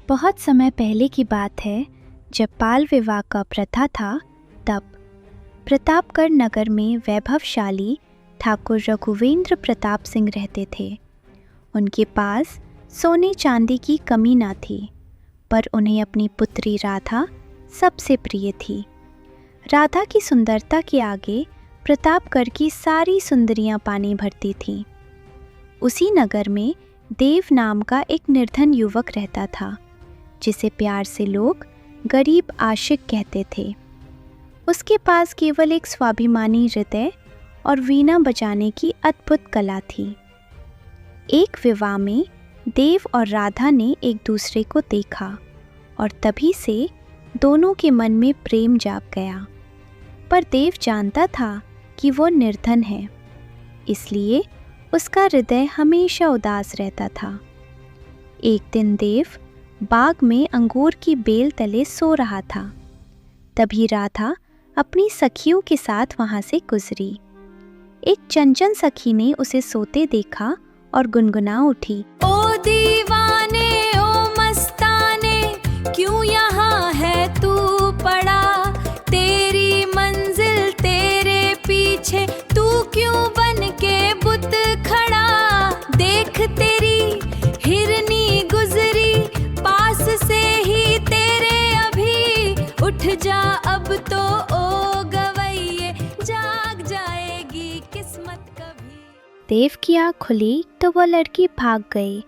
बहुत समय पहले की बात है, जब बाल विवाह का प्रथा था, तब प्रतापगढ़ नगर में वैभवशाली ठाकुर रघुवेंद्र प्रताप सिंह रहते थे। उनके पास सोने चांदी की कमी ना थी, पर उन्हें अपनी पुत्री राधा सबसे प्रिय थी। राधा की सुंदरता के आगे प्रतापगढ़ की सारी सुंदरियां पानी भरती थीं। उसी नगर में देव नाम का एक निर्धन युवक रहता था, जिसे प्यार से लोग गरीब आशिक कहते थे। उसके पास केवल एक स्वाभिमानी हृदय और वीणा बजाने की अद्भुत कला थी। एक विवाह में देव और राधा ने एक दूसरे को देखा और तभी से दोनों के मन में प्रेम जाग गया। पर देव जानता था कि वो निर्धन है, इसलिए उसका हृदय हमेशा उदास रहता था। एक दिन देव बाग में अंगूर की बेल तले सो रहा था। तभी राधा अपनी सखियों के साथ वहां से गुजरी। एक चंचल सखी ने उसे सोते देखा और गुनगुना उठी, ओ दीवाने ओ मस्ताने, क्यों यहाँ है तू पड़ा? तेरी मंजिल तेरे पीछे, तू क्यों बन के बुत खड़ा? देख तेरी हिरनी गुजरी पास से ही तेरे अभी, उठ जा अब तो ओ गवैये, जाग जाएगी किस्मत कभी। देव की आँख खुली तो वो लड़की भाग गई।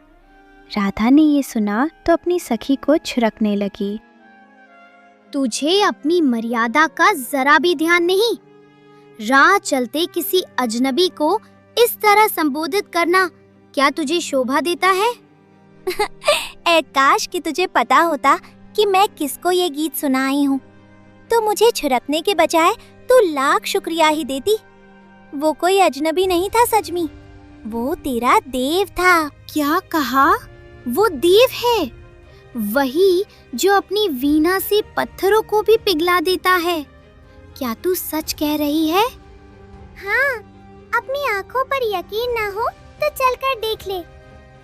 राधा ने ये सुना तो अपनी सखी को छिड़कने लगी। तुझे अपनी मर्यादा का जरा भी ध्यान नहीं। राह चलते किसी अजनबी को इस तरह संबोधित करना क्या तुझे शोभा देता है? ऐ काश कि तुझे पता होता कि मैं किसको ये गीत सुनाई हूँ, तो मुझे छिड़कने के बजाय तू लाख शुक्रिया ही देती। वो कोई अजनबी नहीं था सजमी, वो तेरा देव था। क्या कहा? वो देव है? वही जो अपनी वीणा से पत्थरों को भी पिघला देता है। क्या तू सच कह रही है? हाँ, अपनी आँखों पर यकीन ना हो तो चलकर देख ले।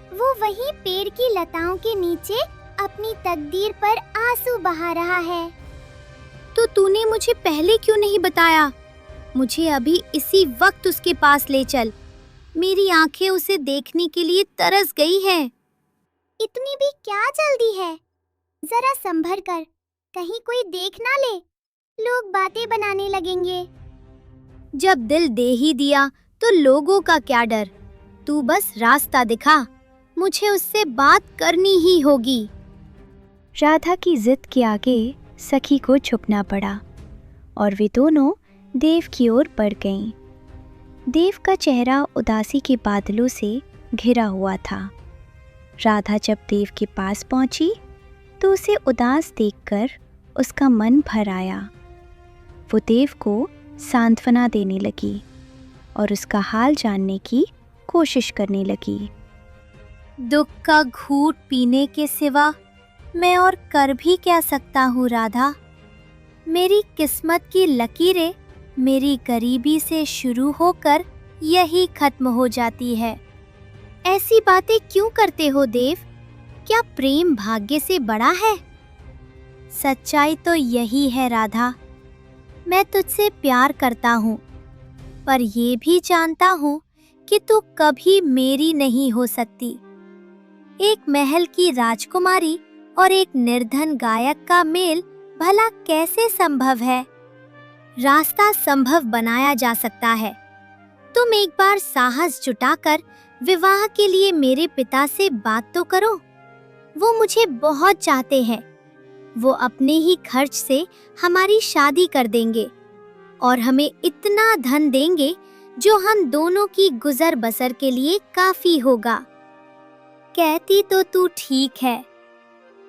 वो वही पेड़ की लताओं के नीचे अपनी तकदीर पर आंसू बहा रहा है। तो तूने मुझे पहले क्यों नहीं बताया? मुझे अभी इसी वक्त उसके पास ले चल। मेरी आंखें उसे देखने के लिए तरस गई हैं। इतनी भी क्या जल्दी है? जरा संभल कर, कहीं कोई देख ना ले, लोग बातें बनाने लगेंगे। जब दिल दे ही दिया तो लोगों का क्या डर। तू बस रास्ता दिखा, मुझे उससे बात करनी ही होगी। राधा की जिद के आगे सखी को झुकना पड़ा और वे दोनों देव की ओर बढ़ गईं। देव का चेहरा उदासी के बादलों से घिरा हुआ था। राधा जब देव के पास पहुंची तो उसे उदास देखकर उसका मन भर आया। वो देव को सांत्वना देने लगी और उसका हाल जानने की कोशिश करने लगी। दुख का घूंट पीने के सिवा मैं और कर भी क्या सकता हूँ राधा? मेरी किस्मत की लकीरें मेरी गरीबी से शुरू होकर यही खत्म हो जाती है। ऐसी बातें क्यों करते हो देव? क्या प्रेम भाग्य से बड़ा है? सच्चाई तो यही है राधा, मैं तुझसे प्यार करता हूँ, पर ये भी जानता हूँ कि तू कभी मेरी नहीं हो सकती। एक महल की राजकुमारी और एक निर्धन गायक का मेल भला कैसे संभव है? रास्ता संभव बनाया जा सकता है। तुम एक बार साहस जुटाकर विवाह के लिए मेरे पिता से बात तो करो। वो मुझे बहुत चाहते हैं। वो अपने ही खर्च से हमारी शादी कर देंगे और हमें इतना धन देंगे जो हम दोनों की गुजर बसर के लिए काफी होगा। कहती तो तू ठीक है।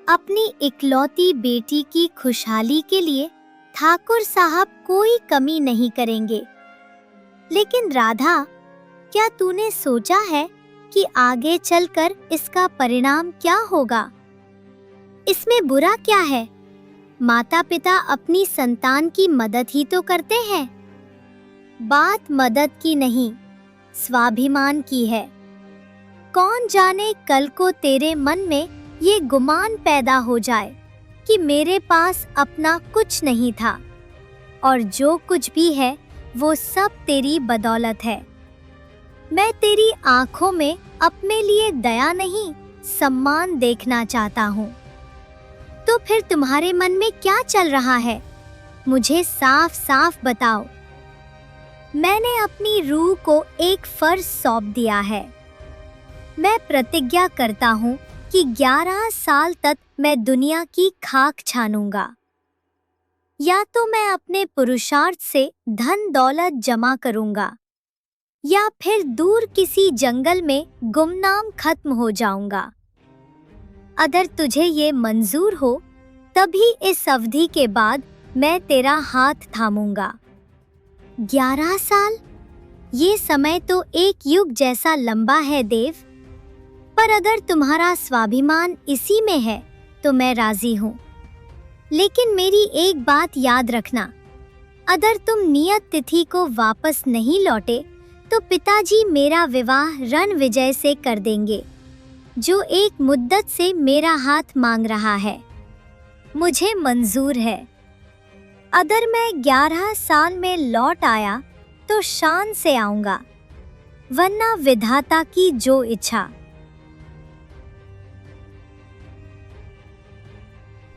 अपनी इकलौती बेटी की खुशहाली के लिए ठाकुर साहब कोई कमी नहीं करेंगे। लेकिन राधा, क्या तूने सोचा है कि आगे चलकर इसका परिणाम क्या होगा? इसमें बुरा क्या है? माता पिता अपनी संतान की मदद ही तो करते हैं। बात मदद की नहीं, स्वाभिमान की है। कौन जाने कल को तेरे मन में ये गुमान पैदा हो जाए कि मेरे पास अपना कुछ नहीं था और जो कुछ भी है वो सब तेरी बदौलत है। मैं तेरी आंखों में अपने लिए दया नहीं, सम्मान देखना चाहता हूँ। तो फिर तुम्हारे मन में क्या चल रहा है? मुझे साफ साफ बताओ। मैंने अपनी रूह को एक फर्ज सौंप दिया है। मैं प्रतिज्ञा करता हूँ कि 11 साल तक मैं दुनिया की खाक छानूंगा। या तो मैं अपने पुरुषार्थ से धन दौलत जमा करूंगा या फिर दूर किसी जंगल में गुमनाम खत्म हो जाऊंगा। अगर तुझे ये मंजूर हो तभी इस अवधि के बाद मैं तेरा हाथ थामूंगा। 11 साल? ये समय तो एक युग जैसा लंबा है देव। पर अगर तुम्हारा स्वाभिमान इसी में है तो मैं राजी हूँ। लेकिन मेरी एक बात याद रखना, अगर तुम नियत तिथि को वापस नहीं लौटे तो पिताजी मेरा विवाह रणविजय से कर देंगे, जो एक मुद्दत से मेरा हाथ मांग रहा है। मुझे मंजूर है। अगर मैं 11 साल में लौट आया तो शान से आऊंगा, वरना विधाता की जो इच्छा।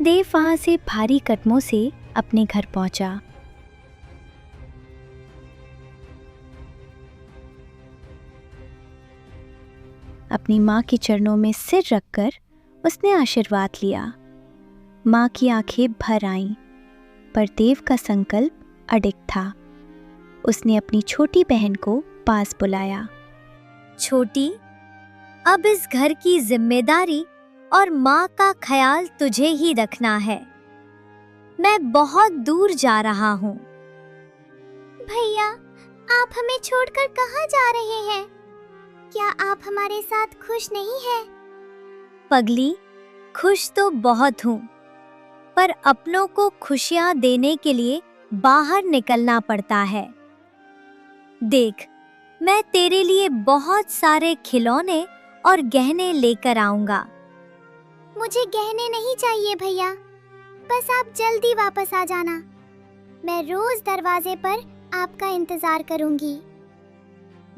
देव वहां से भारी कदमों से अपने घर पहुंचा। अपनी माँ के चरणों में सिर रखकर उसने आशीर्वाद लिया। माँ की आंखें भर आईं, पर देव का संकल्प अडिग था। उसने अपनी छोटी बहन को पास बुलाया। छोटी, अब इस घर की जिम्मेदारी और माँ का ख्याल तुझे ही रखना है। मैं बहुत दूर जा रहा हूँ। भैया, आप हमें छोड़कर कहाँ जा रहे हैं? क्या आप हमारे साथ खुश नहीं हैं? पगली, खुश तो बहुत हूँ, पर अपनों को खुशियाँ देने के लिए बाहर निकलना पड़ता है। देख, मैं तेरे लिए बहुत सारे खिलौने और गहने लेकर आऊंगा। मुझे गहने नहीं चाहिए भैया, बस आप जल्दी वापस आ जाना। मैं रोज दरवाजे पर आपका इंतजार करूंगी।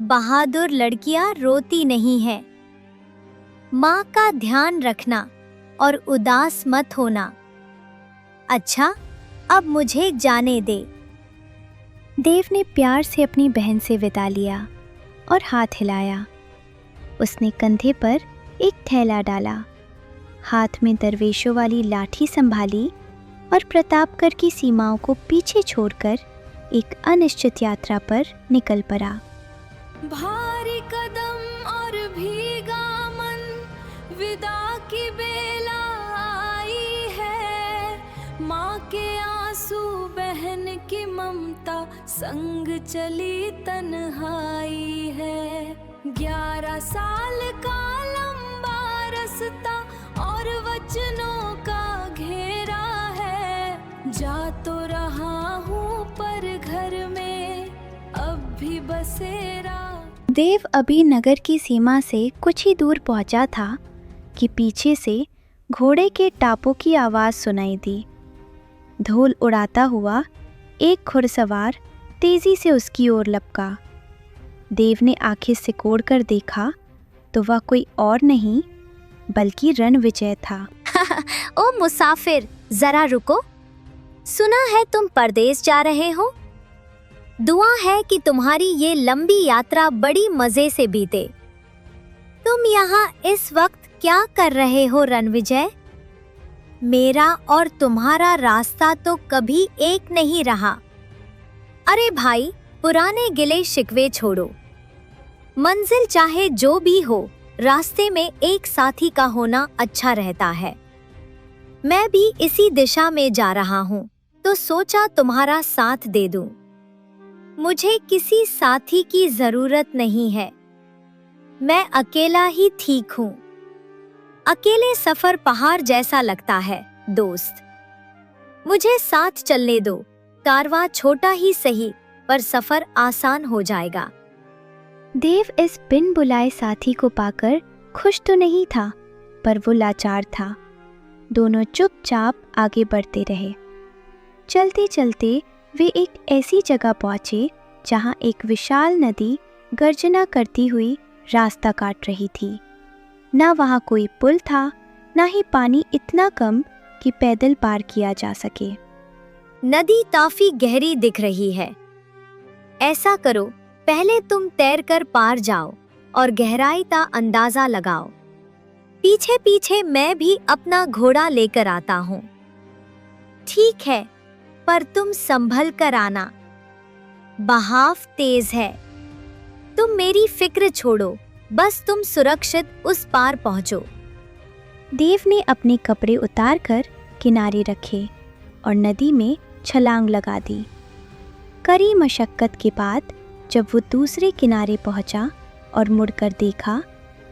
बहादुर लड़कियां रोती नहीं हैं। माँ का ध्यान रखना और उदास मत होना। अच्छा, अब मुझे जाने दे। देव ने प्यार से अपनी बहन से विदा लिया और हाथ हिलाया। उसने कंधे पर एक थैला डाला, हाथ में दरवेशों वाली लाठी संभाली और प्रतापगढ़ की सीमाओं को पीछे छोड़कर एक अनिश्चित यात्रा पर निकल पड़ा। भारी कदम और भीगा मन, विदा की बेला आई है। माँ के आंसू, बहन की ममता, संग चली तन्हाई है। 11 साल का लंबा रास्ता और वचनों का घेरा है। जा तो रहा हूँ पर घर में अब भी बसेरा। देव अभी नगर की सीमा से कुछ ही दूर पहुंचा था कि पीछे से घोड़े के टापों की आवाज़ सुनाई दी। धूल उड़ाता हुआ एक घुड़सवार तेजी से उसकी ओर लपका। देव ने आंखें सिकोड़कर देखा तो वह कोई और नहीं बल्कि रणविजय था। ओ मुसाफिर, जरा रुको। सुना है तुम परदेश जा रहे हो। दुआ है कि तुम्हारी ये लंबी यात्रा बड़ी मजे से बीते। तुम यहाँ इस वक्त क्या कर रहे हो रणविजय? मेरा और तुम्हारा रास्ता तो कभी एक नहीं रहा। अरे भाई, पुराने गिले शिकवे छोड़ो। मंजिल चाहे जो भी हो, रास्ते में एक साथी का होना अच्छा रहता है। मैं भी इसी दिशा में जा रहा हूँ, तो सोचा तुम्हारा साथ दे दूं। मुझे किसी साथी की जरूरत नहीं है। मैं अकेला ही ठीक हूँ। अकेले सफर पहाड़ जैसा लगता है दोस्त। मुझे साथ चलने दो। कारवां छोटा ही सही, पर सफर आसान हो जाएगा। देव इस बिन बुलाए साथी को पाकर खुश तो नहीं था, पर वो लाचार था। दोनों चुपचाप आगे बढ़ते रहे। चलते चलते वे एक ऐसी जगह पहुंचे जहां एक विशाल नदी गर्जना करती हुई रास्ता काट रही थी। ना वहां कोई पुल था, ना ही पानी इतना कम कि पैदल पार किया जा सके। नदी काफी गहरी दिख रही है। ऐसा करो, पहले तुम तैरकर पार जाओ और गहराई का अंदाजा लगाओ। पीछे पीछे मैं भी अपना घोड़ा लेकर आता हूँ। ठीक है, पर तुम संभल कर आना। बहाव तेज है। तुम मेरी फिक्र छोड़ो, बस तुम सुरक्षित उस पार पहुंचो। देव ने अपने कपड़े उतारकर किनारे रखे और नदी में छलांग लगा दी। कड़ी मशक्कत के बाद जब वो दूसरे किनारे पहुंचा और मुड़कर देखा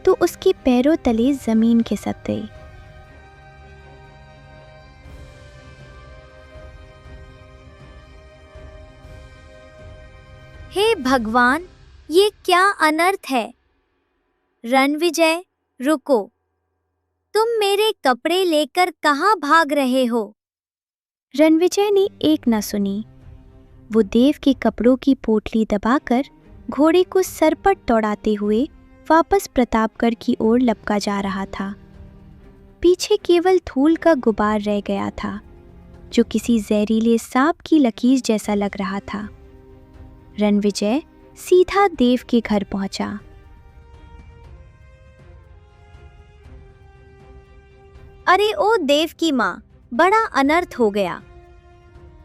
तो उसके पैरों तले जमीन खिसक गई। हे भगवान, ये क्या अनर्थ है। रणविजय, रुको। तुम मेरे कपड़े लेकर कहाँ भाग रहे हो? रणविजय ने एक न सुनी। वो देव के कपड़ों की पोटली दबाकर घोड़े को सरपट दौड़ाते हुए वापस प्रतापगढ़ की ओर लपका जा रहा था। पीछे केवल धूल का गुबार रह गया था, जो किसी जहरीले सांप की लकीर जैसा लग रहा था। रणविजय सीधा देव के घर पहुंचा। अरे ओ देव की माँ, बड़ा अनर्थ हो गया।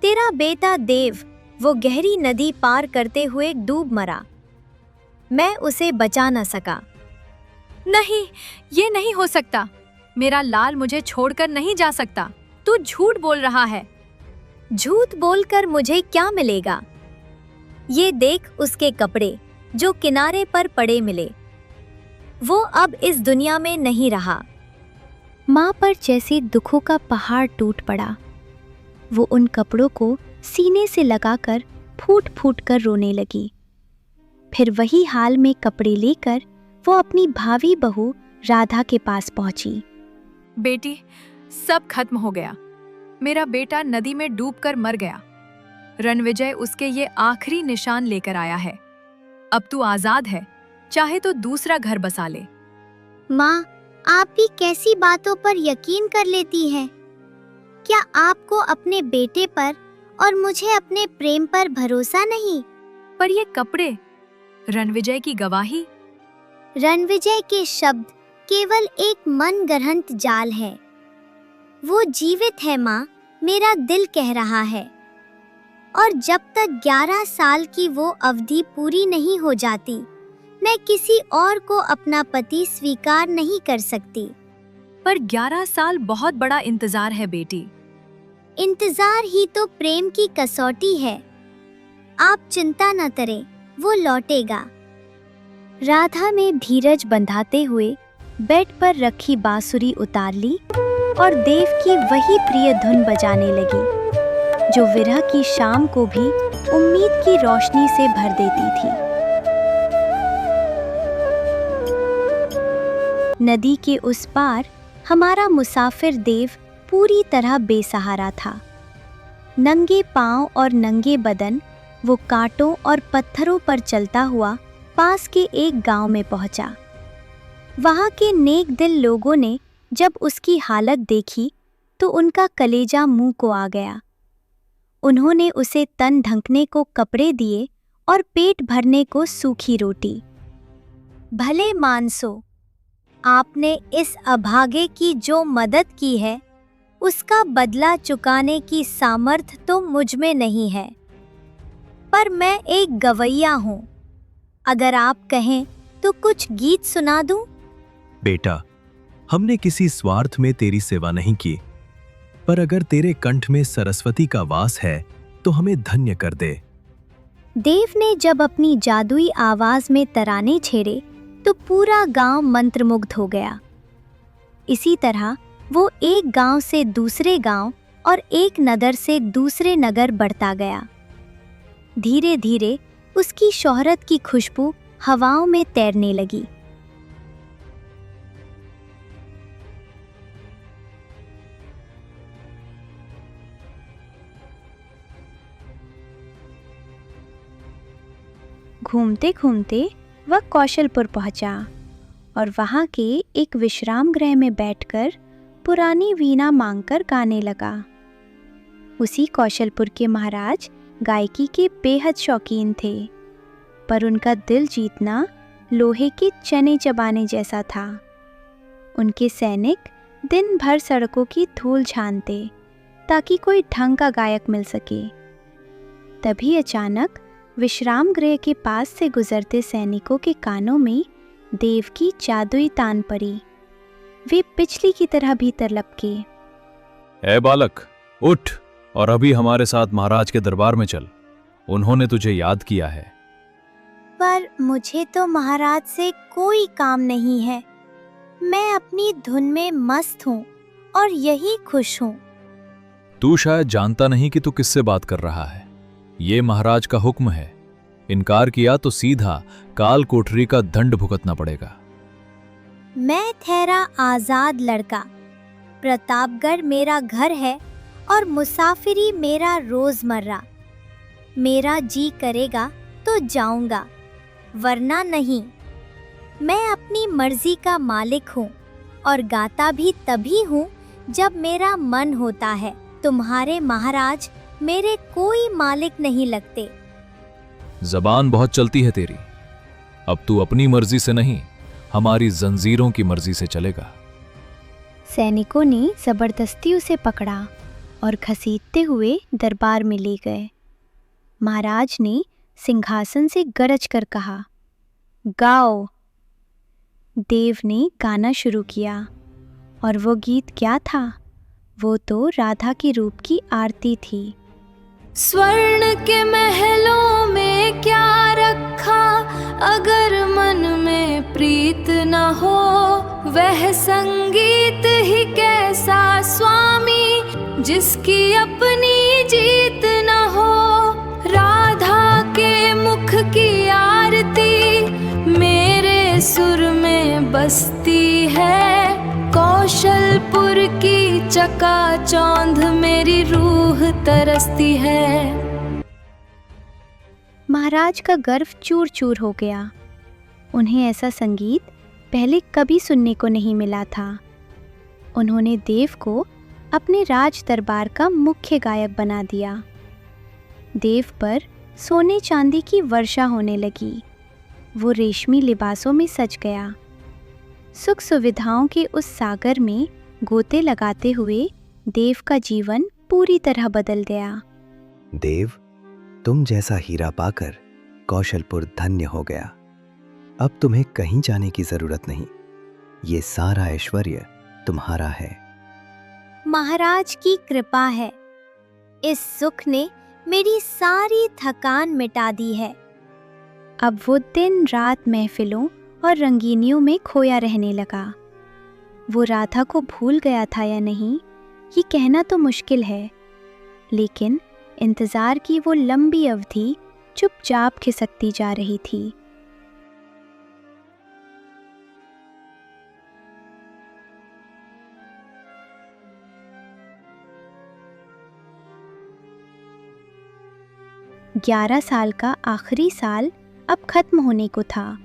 तेरा बेटा देव वो गहरी नदी पार करते हुए डूब मरा। मैं उसे बचा न सका। नहीं, ये नहीं हो सकता। मेरा लाल मुझे छोड़कर नहीं जा सकता। तू झूठ बोल रहा है। झूठ बोलकर मुझे क्या मिलेगा? ये देख उसके कपड़े जो किनारे पर पड़े मिले। वो अब इस दुनिया में नहीं रहा। माँ पर जैसे दुखों का पहाड़ टूट पड़ा। वो उन कपड़ों को सीने से लगाकर फूट फूट कर रोने लगी। फिर वही हाल में कपड़े लेकर वो अपनी भावी बहू राधा के पास पहुंची। बेटी, सब खत्म हो गया। मेरा बेटा नदी में डूबकर मर गया। रणविजय उसके ये आखिरी निशान लेकर आया है। अब तू आजाद है, चाहे तो दूसरा घर बसा ले। माँ, आप भी कैसी बातों पर यकीन कर लेती हैं? क्या आपको अपने बेटे पर और मुझे अपने प्रेम पर भरोसा नहीं? पर ये कपड़े, रणविजय की गवाही। रणविजय के शब्द केवल एक मनगढ़ंत जाल है। वो जीवित है माँ, मेरा दिल कह रहा है। और जब तक 11 साल की वो अवधि पूरी नहीं हो जाती, मैं किसी और को अपना पति स्वीकार नहीं कर सकती। पर 11 साल बहुत बड़ा इंतजार है बेटी। इंतजार ही तो प्रेम की कसौटी है। आप चिंता न करें, वो लौटेगा। राधा ने धीरज बंधाते हुए बेड पर रखी बांसुरी उतार ली और देव की वही प्रिय धुन बजाने लगी, जो विरह की शाम को भी उम्मीद की रोशनी से भर देती थी। नदी के उस पार हमारा मुसाफिर देव पूरी तरह बेसहारा था। नंगे पांव और नंगे बदन वो कांटों और पत्थरों पर चलता हुआ पास के एक गांव में पहुंचा। वहां के नेक दिल लोगों ने जब उसकी हालत देखी तो उनका कलेजा मुंह को आ गया। उन्होंने उसे तन ढकने को कपड़े दिए और पेट भरने को सूखी रोटी। भले मानसो, आपने इस अभागे की जो मदद की है, उसका बदला चुकाने की सामर्थ्य तो मुझ में नहीं है, पर मैं एक गवैया हूँ। अगर आप कहें तो कुछ गीत सुना दूं? बेटा, हमने किसी स्वार्थ में तेरी सेवा नहीं की, पर अगर तेरे कंठ में सरस्वती का वास है तो हमें धन्य कर दे। देव ने जब अपनी जादुई आवाज में तराने छेड़े तो पूरा गांव मंत्रमुग्ध हो गया। इसी तरह वो एक गांव से दूसरे गांव और एक नगर से दूसरे नगर बढ़ता गया। धीरे धीरे उसकी शोहरत की खुशबू हवाओं में तैरने लगी। घूमते घूमते वह कौशलपुर पहुंचा और वहां के एक विश्राम गृह में बैठकर पुरानी वीणा मांगकर गाने लगा। उसी कौशलपुर के महाराज गायकी के बेहद शौकीन थे, पर उनका दिल जीतना लोहे के चने चबाने जैसा था। उनके सैनिक दिन भर सड़कों की धूल छानते ताकि कोई ढंग का गायक मिल सके। तभी अचानक विश्राम गृह के पास से गुजरते सैनिकों के कानों में देव की जादुई तान पड़ी। वे बिजली की तरह भीतर लपके। ए बालक, उठ और अभी हमारे साथ महाराज के दरबार में चल। उन्होंने तुझे याद किया है। पर मुझे तो महाराज से कोई काम नहीं है। मैं अपनी धुन में मस्त हूँ और यही खुश हूँ। तू शायद जानता नहीं कि तू किससे बात कर रहा है। ये महाराज का हुक्म है। इनकार किया तो सीधा काल कोठरी का दंड भुगतना पड़ेगा। मैं ठहरा आजाद लड़का। प्रतापगढ़ मेरा घर है और मुसाफिरी मेरा रोजमर्रा। मेरा जी करेगा तो जाऊंगा, वरना नहीं। मैं अपनी मर्जी का मालिक हूँ और गाता भी तभी हूँ जब मेरा मन होता है। तुम्हारे महाराज मेरे कोई मालिक नहीं लगते। जबान बहुत चलती है तेरी। अब तू अपनी मर्जी से नहीं, हमारी जंजीरों की मर्जी से चलेगा। सैनिकों ने जबरदस्ती उसे पकड़ा और घसीटते हुए दरबार में ले गए। महाराज ने सिंहासन से गरज कर कहा, गाओ। देव ने गाना शुरू किया और वो गीत क्या था? वो तो राधा के रूप की आरती थी। स्वर्ण के महलों में क्या रखा, अगर मन में प्रीत न हो। वह संगीत ही कैसा स्वामी, जिसकी अपनी जीत न हो। राधा के मुख की आरती मेरे सुर में बसती है। कौशलपुर की चकाचौंध मेरी रूह तरसती है। महाराज का गर्व चूर चूर हो गया। उन्हें ऐसा संगीत पहले कभी सुनने को नहीं मिला था। उन्होंने देव को अपने राज दरबार का मुख्य गायक बना दिया। देव पर सोने चांदी की वर्षा होने लगी। वो रेशमी लिबासों में सज गया। सुख सुविधाओं के उस सागर में गोते लगाते हुए देव का जीवन पूरी तरह बदल गया। देव, तुम जैसा हीरा पाकर कौशलपुर धन्य हो गया। अब तुम्हें कहीं जाने की जरूरत नहीं। ये सारा ऐश्वर्य तुम्हारा है। महाराज की कृपा है। इस सुख ने मेरी सारी थकान मिटा दी है। अब वो दिन रात महफिलों और रंगीनियों में खोया रहने लगा। वो राधा को भूल गया था या नहीं, ये कहना तो मुश्किल है, लेकिन इंतजार की वो लंबी अवधि चुपचाप खिसकती जा रही थी। ग्यारह साल का आखिरी साल अब खत्म होने को था,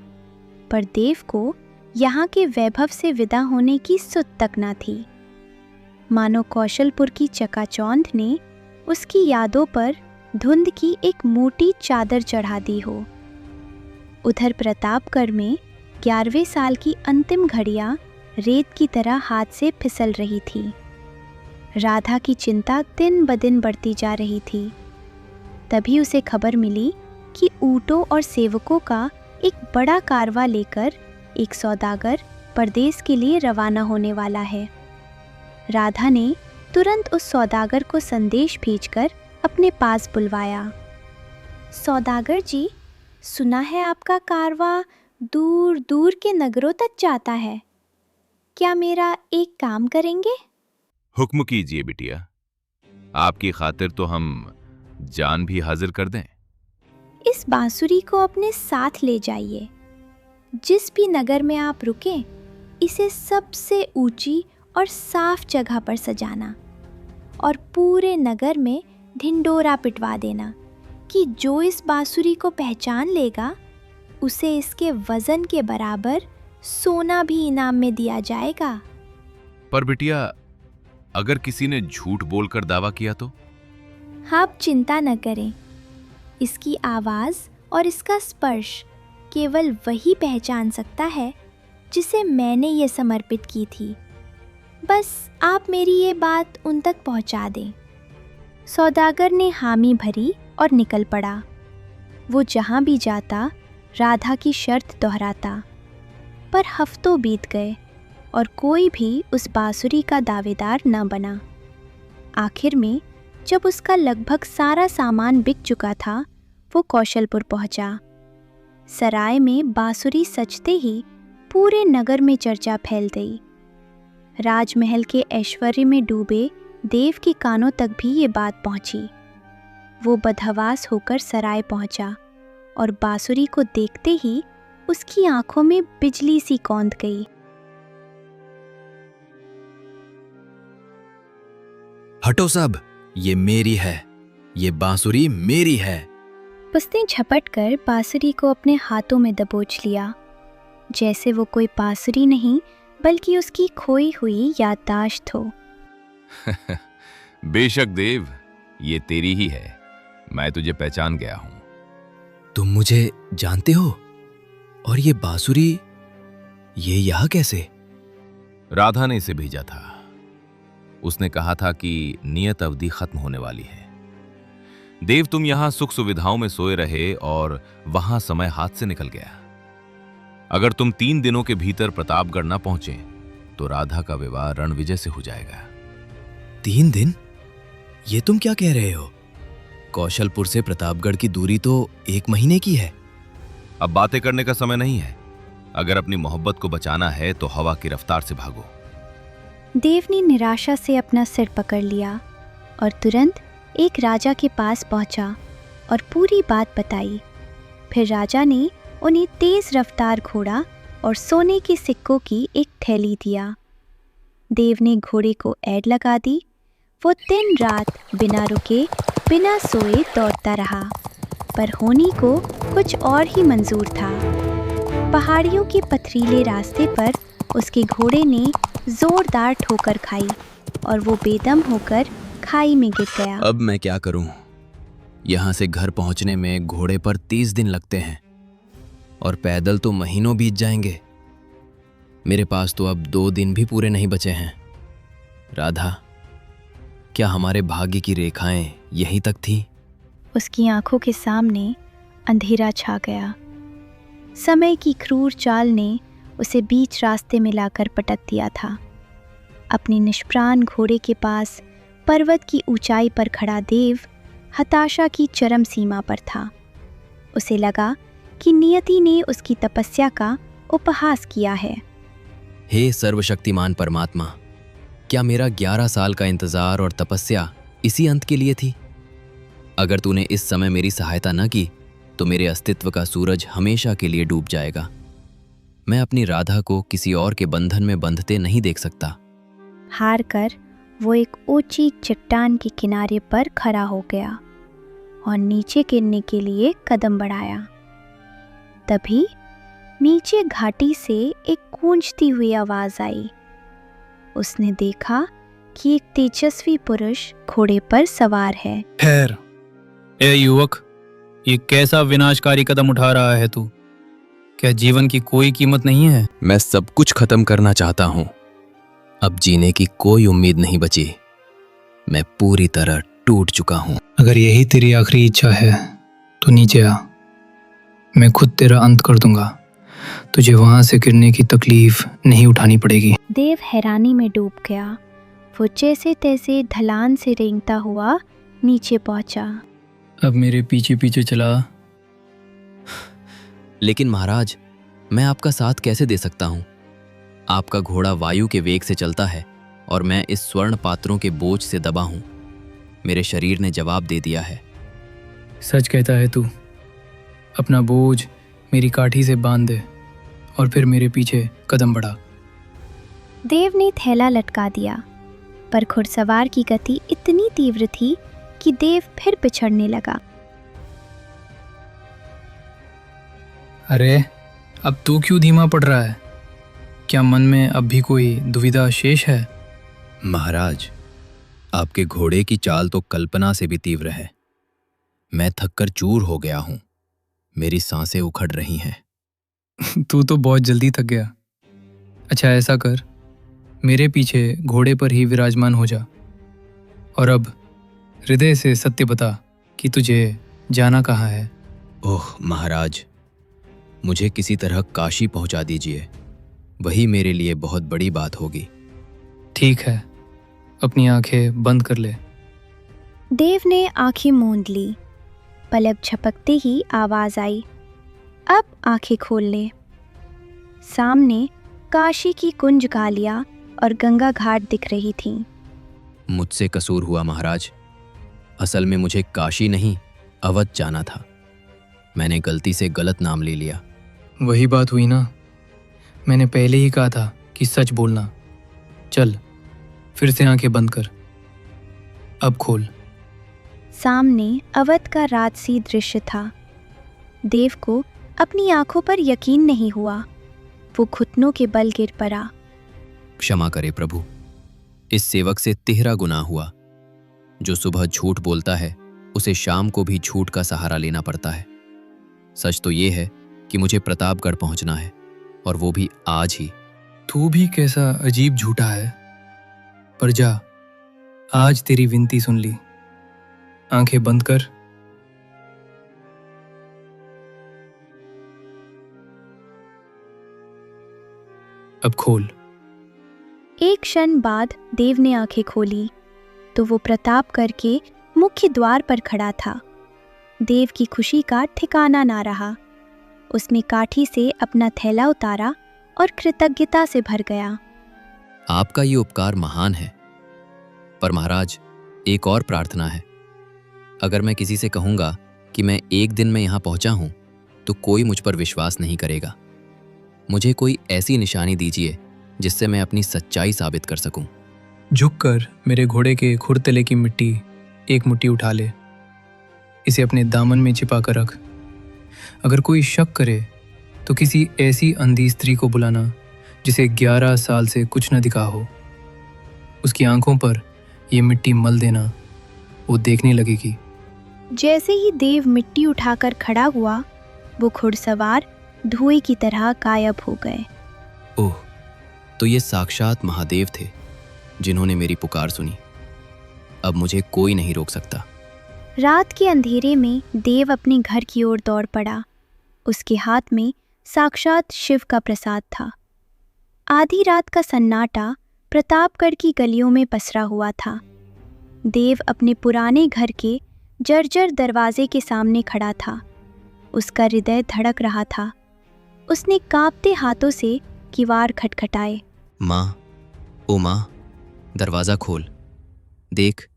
पर देव को यहाँ के वैभव से विदा होने की सुध तक न थी। मानो कौशलपुर की चकाचौंध ने उसकी यादों पर धुंध की एक मोटी चादर चढ़ा दी हो। उधर प्रतापगढ़ में 11वें साल की अंतिम घड़ियां रेत की तरह हाथ से फिसल रही थी। राधा की चिंता दिन ब दिन बढ़ती जा रही थी। तभी उसे खबर मिली कि ऊँटों और सेवकों का एक बड़ा कारवां लेकर एक सौदागर परदेश के लिए रवाना होने वाला है। राधा ने तुरंत उस सौदागर को संदेश भेजकर अपने पास बुलवाया। सौदागर जी, सुना है आपका कारवां दूर दूर के नगरों तक जाता है। क्या मेरा एक काम करेंगे? हुक्म कीजिए बिटिया, आपकी खातिर तो हम जान भी हाजिर कर दें। इस बांसुरी को अपने साथ ले जाइए। जिस भी नगर में आप रुकें, इसे सबसे ऊंची और साफ जगह पर सजाना और पूरे नगर में ढिंडोरा पिटवा देना कि जो इस बांसुरी को पहचान लेगा उसे इसके वजन के बराबर सोना भी इनाम में दिया जाएगा। पर बिटिया, अगर किसी ने झूठ बोलकर दावा किया तो? आप चिंता न करें, इसकी आवाज़ और इसका स्पर्श केवल वही पहचान सकता है जिसे मैंने ये समर्पित की थी। बस आप मेरी ये बात उन तक पहुंचा दें। सौदागर ने हामी भरी और निकल पड़ा। वो जहां भी जाता राधा की शर्त दोहराता। पर हफ्तों बीत गए और कोई भी उस बांसुरी का दावेदार न बना। आखिर में जब उसका लगभग सारा सामान बिक चुका था, वो कौशलपुर पहुंचा। सराय में बांसुरी सजते ही पूरे नगर में चर्चा फैल गई। राजमहल के ऐश्वर्य में डूबे देव के कानों तक भी ये बात पहुंची। वो बदहवास होकर सराय पहुंचा और बांसुरी को देखते ही उसकी आंखों में बिजली सी कौंध गई। हटो सब, ये मेरी है, ये बांसुरी मेरी है। उसने झपटकर बांसुरी को अपने हाथों में दबोच लिया, जैसे वो कोई बांसुरी नहीं बल्कि उसकी खोई हुई याददाश्त हो। बेशक देव, ये तेरी ही है। मैं तुझे पहचान गया हूं। तुम मुझे जानते हो? और ये बांसुरी, ये यहां कैसे? राधा ने इसे भेजा था। उसने कहा था कि नियत अवधि खत्म होने वाली है। देव, तुम यहां सुख सुविधाओं में सोए रहे और वहां समय हाथ से निकल गया। अगर तुम 3 दिनों के भीतर प्रतापगढ़ न पहुंचे तो राधा का विवाह रणविजय से हो जाएगा। 3 दिन? ये तुम क्या कह रहे हो? कौशलपुर से प्रतापगढ़ की दूरी तो 1 महीने की है। अब बातें करने का समय नहीं है। अगर अपनी मोहब्बत को बचाना है तो हवा की रफ्तार से भागो। देव ने निराशा से अपना सिर पकड़ लिया और तुरंत एक राजा के पास पहुंचा और पूरी बात बताई। फिर राजा ने उन्हें तेज रफ्तार घोड़ा और सोने के सिक्कों की एक थैली दिया। देव ने घोड़े को ऐड लगा दी। वो दिन रात बिना रुके बिना सोए दौड़ता रहा, पर होनी को कुछ और ही मंजूर था। पहाड़ियों के पथरीले रास्ते पर उसके घोड़े ने जोरदार ठोकर खाई और वो बेदम होकर खाई में गिर गया। अब मैं क्या करूं? यहां से घर पहुंचने में घोड़े पर 30 दिन लगते हैं और पैदल तो महीनों बीत जाएंगे। मेरे पास तो अब 2 दिन भी पूरे नहीं बचे हैं। राधा, क्या हमारे भाग्य की रेखाएं यहीं तक थी? उसकी आंखों के सामने अंधेरा छा गया। समय की क्रूर चाल ने उसे बीच रास्ते में लाकर पटक दिया था। अपनी निष्प्राण घोड़े के पास पर्वत की ऊंचाई पर खड़ा देव हताशा की चरम सीमा पर था। उसे लगा कि नियति ने उसकी तपस्या का उपहास किया है। हे सर्वशक्तिमान परमात्मा, क्या मेरा 11 साल का इंतजार और तपस्या इसी अंत के लिए थी? अगर तूने इस समय मेरी सहायता न की तो मेरे अस्तित्व का सूरज हमेशा के लिए डूब जाएगा। मैं अपनी राधा को किसी और के बंधन में बंधते नहीं देख सकता। हार कर वो एक ऊंची चट्टान के किनारे पर खड़ा हो गया और नीचे गिरने के लिए कदम बढ़ाया। तभी नीचे घाटी से एक गूंजती हुई आवाज आई। उसने देखा कि एक तेजस्वी पुरुष घोड़े पर सवार है। ठहर, ए युवक, ये कैसा विनाशकारी कदम उठा रहा है तू? क्या जीवन की कोई कीमत नहीं है? मैं सब कुछ खत्म करना चाहता हूं। अब जीने की कोई उम्मीद नहीं बची। मैं पूरी तरह टूट चुका हूं। अगर यही तेरी आखिरी इच्छा है तो नीचे आ। मैं खुद तेरा अंत कर दूंगा। तुझे वहां से गिरने की तकलीफ नहीं उठानी पड़ेगी। देव हैरानी में डूब गया। वो जैसे तैसे ढलान से रेंगता हुआ नीचे पहुंचा। अब मेरे पीछे पीछे चला। लेकिन महाराज, मैं आपका साथ कैसे दे सकता हूं? आपका घोड़ा वायु के वेग से चलता है और मैं इस स्वर्ण पात्रों के बोझ से दबा हूं। मेरे शरीर ने जवाब दे दिया है। सच कहता है तू। अपना बोझ मेरी काठी से बांध दे और फिर मेरे पीछे कदम बढ़ा। देव ने थैला लटका दिया, पर घुड़सवार की गति इतनी तीव्र थी कि देव फिर पिछड़ने लगा। अरे अब तू क्यों धीमा पड़ रहा है? क्या मन में अब भी कोई दुविधा शेष है? महाराज, आपके घोड़े की चाल तो कल्पना से भी तीव्र है। मैं थककर चूर हो गया हूं। मेरी सांसें उखड़ रही हैं। तू तो बहुत जल्दी थक गया। अच्छा ऐसा कर, मेरे पीछे घोड़े पर ही विराजमान हो जा और अब हृदय से सत्य बता कि तुझे जाना कहाँ है। ओह महाराज, मुझे किसी तरह काशी पहुंचा दीजिए। वही मेरे लिए बहुत बड़ी बात होगी। ठीक है, अपनी आंखें बंद कर ले। देव ने आंखें मूंद ली। पलक झपकते ही आवाज आई, अब आंखें खोल ले। सामने काशी की कुंज गालियां और गंगा घाट दिख रही थीं। मुझसे कसूर हुआ महाराज। असल में मुझे काशी नहीं, अवध जाना था। मैंने गलती से गलत नाम ले लिया। वही बात हुई ना, मैंने पहले ही कहा था कि सच बोलना। चल फिर से आंखें बंद कर, अब खोल। सामने अवध का राजसी दृश्य था। देव को अपनी आंखों पर यकीन नहीं हुआ। वो घुटनों के बल गिर पड़ा। क्षमा करे प्रभु, इस सेवक से तिहरा गुनाह हुआ। जो सुबह झूठ बोलता है उसे शाम को भी झूठ का सहारा लेना पड़ता है। सच तो ये है कि मुझे प्रतापगढ़ पहुंचना है, और वो भी आज ही। तू भी कैसा अजीब झूठा है। पर जा, आज तेरी विनती सुन ली। आंखें बंद कर। अब खोल। एक क्षण बाद देव ने आंखें खोली तो वो प्रतापगढ़ के मुख्य द्वार पर खड़ा था। देव की खुशी का ठिकाना ना रहा। उसने काठी से अपना थैला उतारा और कृतज्ञता से भर गया। आपका ये उपकार महान है, पर महाराज एक और प्रार्थना है। अगर मैं किसी से कहूँगा कि मैं एक दिन में यहाँ पहुँचा हूँ तो कोई मुझ पर विश्वास नहीं करेगा। मुझे कोई ऐसी निशानी दीजिए जिससे मैं अपनी सच्चाई साबित कर सकूं। झुककर मेरे घोड़े के खुरतले की मिट्टी एक मुट्ठी उठा ले। इसे अपने दामन में छिपा कर रख। अगर कोई शक करे तो किसी ऐसी अंधी स्त्री को बुलाना जिसे 11 साल से कुछ न दिखा हो। उसकी आंखों पर ये मिट्टी मल देना, वो देखने लगेगी। जैसे ही देव मिट्टी उठाकर खड़ा हुआ, वो घुड़सवार धुएं की तरह गायब हो गए। ओह, तो ये साक्षात महादेव थे जिन्होंने मेरी पुकार सुनी। अब मुझे कोई नहीं रोक सकता। रात के अंधेरे में देव अपने घर की ओर दौड़ पड़ा। उसके हाथ में साक्षात शिव का प्रसाद था। आधी रात का सन्नाटा प्रतापगढ़ की गलियों में पसरा हुआ था। देव अपने पुराने घर के जर्जर दरवाजे के सामने खड़ा था। उसका हृदय धड़क रहा था। उसने कांपते हाथों से किवाड़ खटखटाए। माँ, ओ माँ, दरवाज़ा खोल। देख,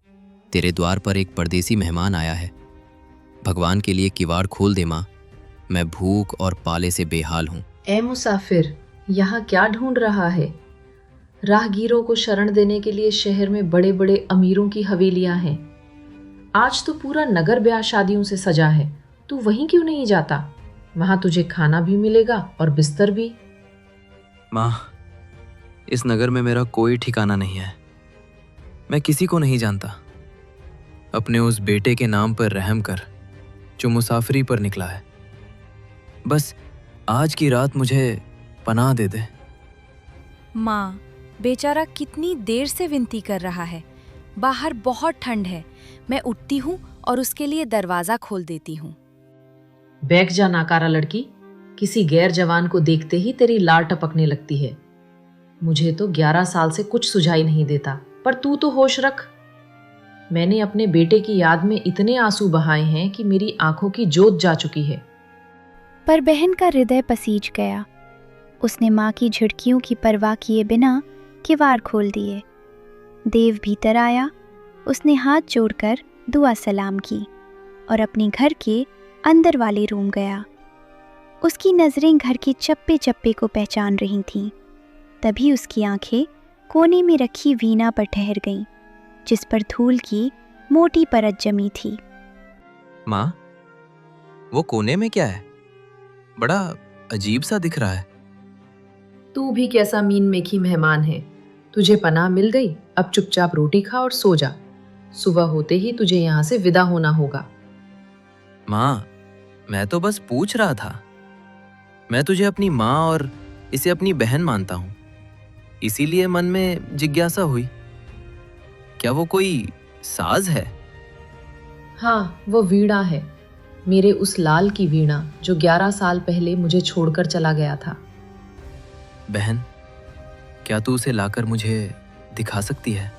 तेरे द्वार पर एक परदेसी मेहमान आया है। भगवान के लिए किवाड़ खोल दे माँ। मैं भूख और पाले से बेहाल हूँ। ए मुसाफिर, यहाँ क्या ढूंढ रहा है? राहगीरों को शरण देने के लिए शहर में बड़े बड़े अमीरों की हवेलियां हैं। आज तो पूरा नगर ब्याह शादियों से सजा है। तू वहीं क्यों नहीं जाता? वहां तुझे खाना भी मिलेगा और बिस्तर भी। माँ, इस नगर में मेरा कोई ठिकाना नहीं है। मैं किसी को नहीं जानता। अपने उस बेटे के नाम पर रहम कर जो मुसाफरी पर निकला है। बस आज की रात मुझे पनाह दे दे। माँ, बेचारा कितनी देर से विनती कर रहा है। बाहर बहुत ठंड है। मैं उठती हूँ और उसके लिए दरवाजा खोल देती हूँ। बैठ जा नाकारा लड़की। किसी गैर जवान को देखते ही तेरी लार टपकने लगती है। मुझे तो 11 साल से कुछ सुझाई नहीं देता, पर तू तो होश रख। मैंने अपने बेटे की याद में इतने आंसू बहाए हैं कि मेरी आंखों की जोत जा चुकी है। पर बहन का हृदय पसीज गया। उसने माँ की झिड़कियों की परवाह किए बिना किवाड़ खोल दिए। देव भीतर आया। उसने हाथ जोड़कर दुआ सलाम की और अपने घर के अंदर वाले रूम गया। उसकी नजरें घर के चप्पे चप्पे को पहचान रही थीं। तभी उसकी आंखें कोने में रखी वीणा पर ठहर गईं, जिस पर धूल की मोटी परत जमी थी। माँ, वो कोने में क्या है? बड़ा अजीब सा दिख रहा है। तू भी कैसा मीन मेखी मेहमान है। तुझे पनाह मिल गई, अब चुपचाप रोटी खा और सो जा। सुबह होते ही तुझे यहाँ से विदा होना होगा। माँ, मैं तो बस पूछ रहा था। मैं तुझे अपनी माँ और इसे अपनी बहन मानता हूँ, इसीलिए मन में जिज्ञासा हुई। क्या वो कोई साज है? हाँ, वो वीणा है, मेरे उस लाल की वीणा जो 11 साल पहले मुझे छोड़कर चला गया था। बहन, क्या तू उसे लाकर मुझे दिखा सकती है?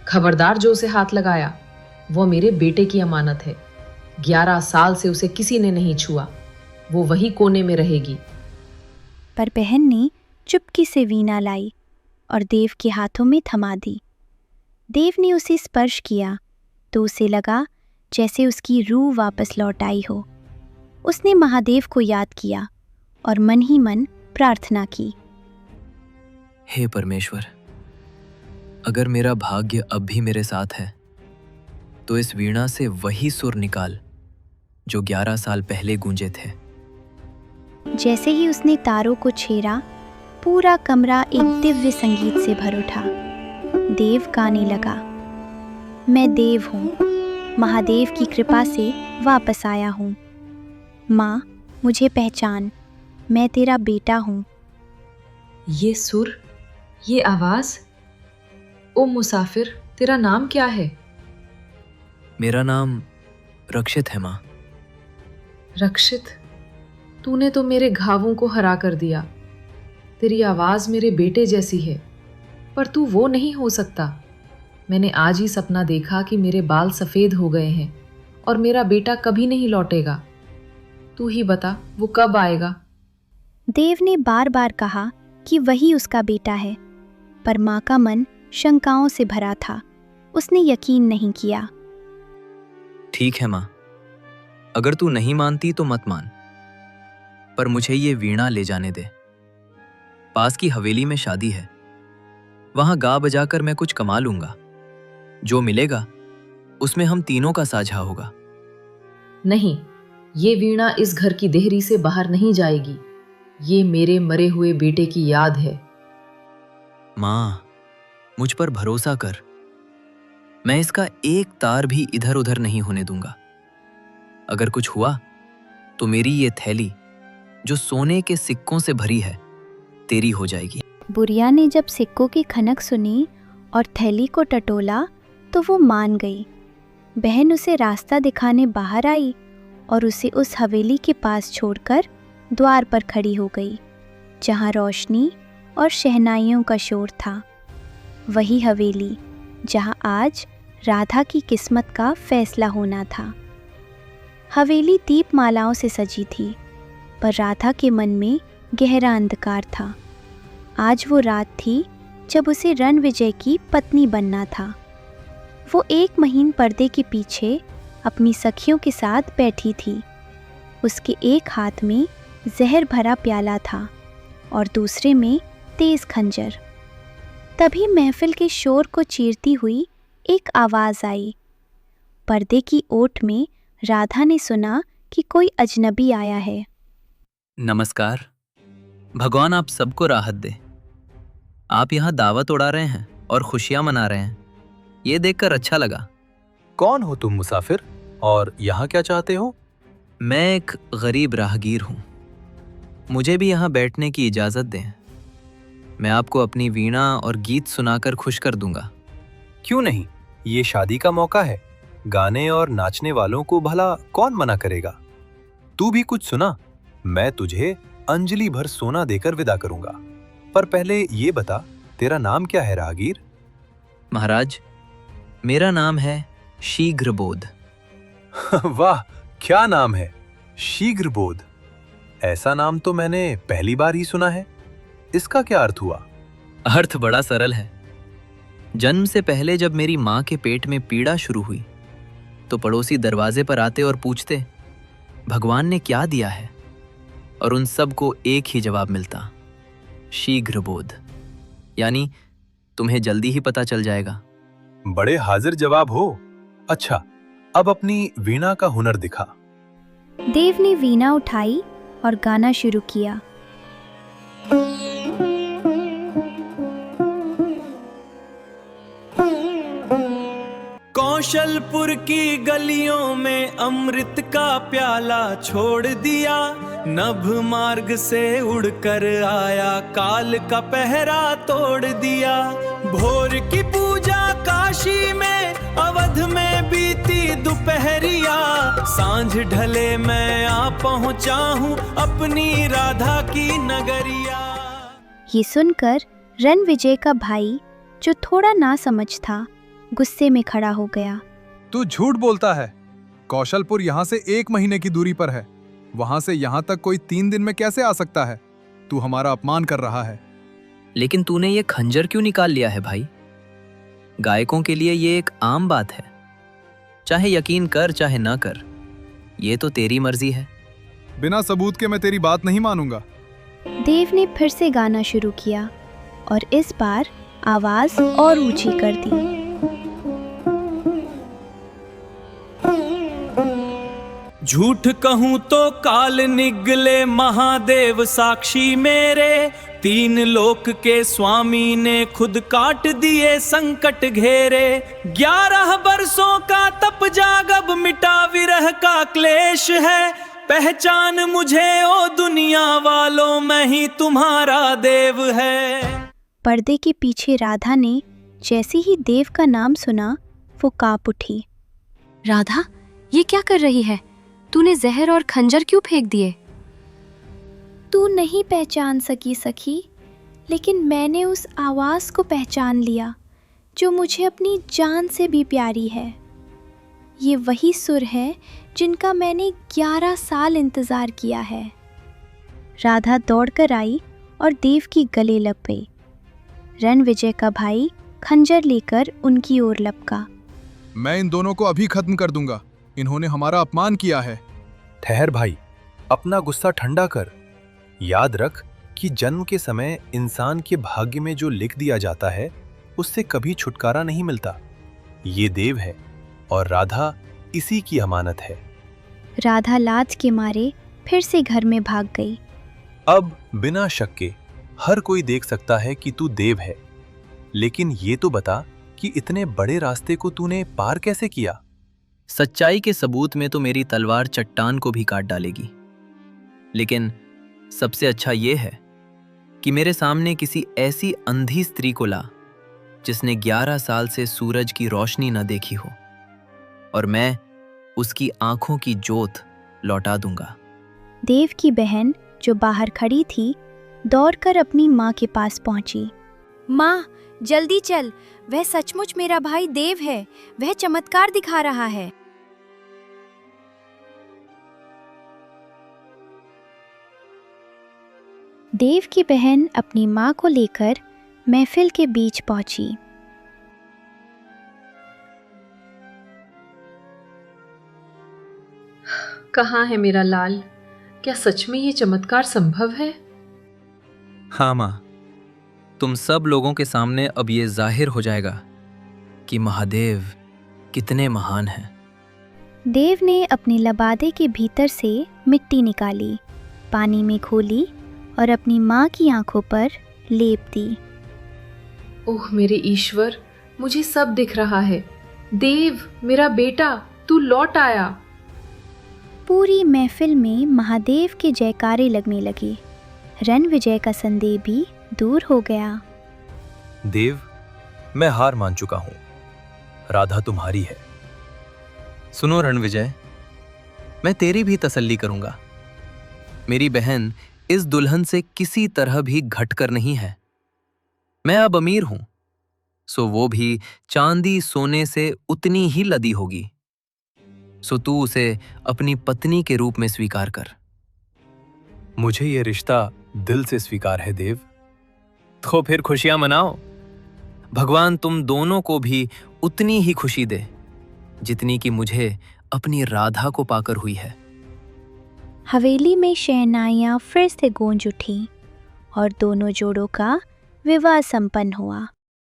खबरदार जो उसे हाथ लगाया, वो मेरे बेटे की अमानत है। 11 साल से उसे किसी ने नहीं छुआ, वो वही कोने में रहेगी। पर बहन ने चुपके से वीणा लाई और देव के हाथों में थमा दी। देव ने उसे स्पर्श किया तो उसे लगा जैसे उसकी रूह वापस लौट आई हो। उसने महादेव को याद किया और मन ही मन प्रार्थना की। हे परमेश्वर, अगर मेरा भाग्य अब भी मेरे साथ है तो इस वीणा से वही सुर निकाल जो 11 साल पहले गूंजे थे। जैसे ही उसने तारों को छेड़ा, पूरा कमरा एक दिव्य संगीत से भर उठा। देव गाने लगा, मैं देव हूँ, महादेव की कृपा से वापस आया हूँ। माँ, मुझे पहचान, मैं तेरा बेटा हूँ। ये सुर, ये आवाज। ओ मुसाफिर, तेरा नाम क्या है? मेरा नाम रक्षित है माँ। रक्षित, तूने तो मेरे घावों को हरा कर दिया। तेरी आवाज मेरे बेटे जैसी है, पर तू वो नहीं हो सकता। मैंने आज ही सपना देखा कि मेरे बाल सफेद हो गए हैं और मेरा बेटा कभी नहीं लौटेगा। तू ही बता, वो कब आएगा? देव ने बार बार कहा कि वही उसका बेटा है, पर माँ का मन शंकाओं से भरा था। उसने यकीन नहीं किया। ठीक है माँ, अगर तू नहीं मानती तो मत मान, पर मुझे ये वीणा ले जाने दे। पास की हवेली में शादी है, वहां गा बजाकर मैं कुछ कमा लूंगा। जो मिलेगा उसमें हम तीनों का साझा होगा। नहीं, ये वीणा इस घर की देहरी से बाहर नहीं जाएगी। ये मेरे मरे हुए बेटे की याद है। माँ, मुझ पर भरोसा कर, मैं इसका एक तार भी इधर उधर नहीं होने दूंगा। अगर कुछ हुआ तो मेरी ये थैली जो सोने के सिक्कों से भरी है तेरी हो जाएगी। बुढ़िया ने जब सिक्कों की खनक सुनी और थैली को टटोला तो वो मान गई। बहन उसे रास्ता दिखाने बाहर आई और उसे उस हवेली के पास छोड़कर द्वार पर खड़ी हो गई, जहाँ रोशनी और शहनाइयों का शोर था। वही हवेली जहाँ आज राधा की किस्मत का फैसला होना था। हवेली दीपमालाओं से सजी थी, पर राधा के मन में गहरा अंधकार था। आज वो रात थी जब उसे रणविजय की पत्नी बनना था। वो एक महीन पर्दे के पीछे अपनी सखियों के साथ बैठी थी। उसके एक हाथ में जहर भरा प्याला था और दूसरे में तेज खंजर। तभी महफिल के शोर को चीरती हुई एक आवाज आई। पर्दे की ओट में राधा ने सुना कि कोई अजनबी आया है। नमस्कार, भगवान आप सबको राहत दे। आप यहाँ दावत उड़ा रहे हैं और खुशियाँ मना रहे हैं, ये देखकर अच्छा लगा। कौन हो तुम मुसाफिर, और यहाँ क्या चाहते हो? मैं एक गरीब राहगीर हूँ, मुझे भी यहाँ बैठने की इजाज़त दें। मैं आपको अपनी वीणा और गीत सुनाकर खुश कर दूंगा। क्यों नहीं, ये शादी का मौका है। गाने और नाचने वालों को भला कौन मना करेगा। तू भी कुछ सुना, मैं तुझे अंजलि भर सोना देकर विदा करूंगा। पर पहले ये बता, तेरा नाम क्या है राहगीर? महाराज, मेरा नाम है शीघ्रबोध। वाह, क्या नाम है, शीघ्रबोध। ऐसा नाम तो मैंने पहली बार ही सुना है। इसका क्या अर्थ हुआ? अर्थ बड़ा सरल है। जन्म से पहले जब मेरी माँ के पेट में पीड़ा शुरू हुई तो पड़ोसी दरवाजे पर आते और पूछते भगवान ने क्या दिया है, और उन सब को एक ही जवाब मिलता, शीघ्रबोध, यानी तुम्हें जल्दी ही पता चल जाएगा। बड़े हाजिर जवाब हो। अच्छा, अब अपनी वीणा का हुनर दिखा। देव ने वीणा उठाई और गाना शुरू किया। कौशलपुर की गलियों में अमृत का प्याला छोड़ दिया, नभ मार्ग से उड़कर आया, काल का पहरा तोड़ दिया। भोर की पूजा काशी में, अवध में बीती दोपहरिया, सांझ ढले मैं आ पहुंचा हूँ अपनी राधा की नगरिया। ये सुनकर रणविजय का भाई, जो थोड़ा ना समझ था, गुस्से में खड़ा हो गया। तू झूठ बोलता है। कौशलपुर यहाँ से 1 महीने की दूरी पर है। वहां से यहाँ तक कोई 3 दिन में कैसे आ सकता है? तू हमारा अपमान कर रहा है। लेकिन तूने ये खंजर क्यों निकाल लिया है भाई? गायकों के लिए ये एक आम बात है। चाहे यकीन कर चाहे ना कर, ये तो तेरी मर्जी है। बिना सबूत के मैं तेरी बात नहीं मानूंगा। देव ने फिर से गाना शुरू किया और इस बार आवाज और ऊंची कर दी। झूठ कहूं तो काल निगले महादेव साक्षी मेरे, 3 लोक के स्वामी ने खुद काट दिए संकट घेरे। 11 बरसों का तप जागब मिटा विरह का क्लेश है, पहचान मुझे ओ दुनिया वालों, मैं ही तुम्हारा देव है। पर्दे के पीछे राधा ने जैसे ही देव का नाम सुना, वो कांप उठी। राधा, ये क्या कर रही है? तूने जहर और खंजर क्यों फेंक दिए? तू नहीं पहचान सकी सखी, लेकिन मैंने उस आवाज़ को पहचान लिया जो मुझे अपनी जान से भी प्यारी है। ये वही सुर है जिनका मैंने 11 साल इंतज़ार किया है। राधा दौड़कर आई और देव की गले लग गई। रणविजय का भाई खंजर लेकर उनकी ओर लपका। मैं इन दोनों को अभी खत्म कर दूंगा। इन्होंने हमारा अपमान किया है। ठहर भाई, अपना गुस्सा ठंडा कर। याद रख कि जन्म के समय इंसान के भाग्य में जो लिख दिया जाता है, उससे कभी छुटकारा नहीं मिलता। ये देव है और राधा इसी की अमानत है। राधा लाज के मारे फिर से घर में भाग गई। अब बिना शक के हर कोई देख सकता है कि तू देव है, लेकिन ये तो बता कि इतने बड़े रास्ते को तूने पार कैसे किया? सच्चाई के सबूत में तो मेरी तलवार चट्टान को भी काट डालेगी, लेकिन सबसे अच्छा यह है कि मेरे सामने किसी ऐसी अंधी स्त्री को ला जिसने 11 साल से सूरज की रोशनी न देखी हो, और मैं उसकी आंखों की जोत लौटा दूंगा। देव की बहन, जो बाहर खड़ी थी, दौड़कर अपनी माँ के पास पहुंची। माँ, जल्दी चल, वह सचमुच मेरा भाई देव है। वह चमत्कार दिखा रहा है। देव की बहन अपनी माँ को लेकर महफिल के बीच पहुंची। कहाँ है मेरा लाल? क्या सच में ये चमत्कार संभव है? हाँ माँ, तुम सब लोगों के सामने अब ये जाहिर हो जाएगा कि महादेव कितने महान हैं। देव ने अपने लबादे के भीतर से मिट्टी निकाली, पानी में घोली और अपनी माँ की आंखों पर लेप दी। ओह मेरे ईश्वर, मुझे सब दिख रहा है। देव, मेरा बेटा, तू लौट आया। पूरी महफिल में महादेव के जयकारे लगने लगे। रणविजय का संदेह भी दूर हो गया। देव, मैं हार मान चुका हूं। राधा तुम्हारी है। सुनो रणविजय, मैं तेरी भी तसल्ली करूंगा। मेरी बहन इस दुल्हन से किसी तरह भी घटकर नहीं है। मैं अब अमीर हूं, सो वो भी चांदी सोने से उतनी ही लदी होगी। सो तू उसे अपनी पत्नी के रूप में स्वीकार कर। मुझे ये रिश्ता दिल से स्वीकार है देव। तो फिर खुशियां मनाओ। भगवान तुम दोनों को भी उतनी ही खुशी दे जितनी कि मुझे अपनी राधा को पाकर हुई है। हवेली में शहनाइयाँ फिर से गूंज उठी और दोनों जोड़ों का विवाह संपन्न हुआ।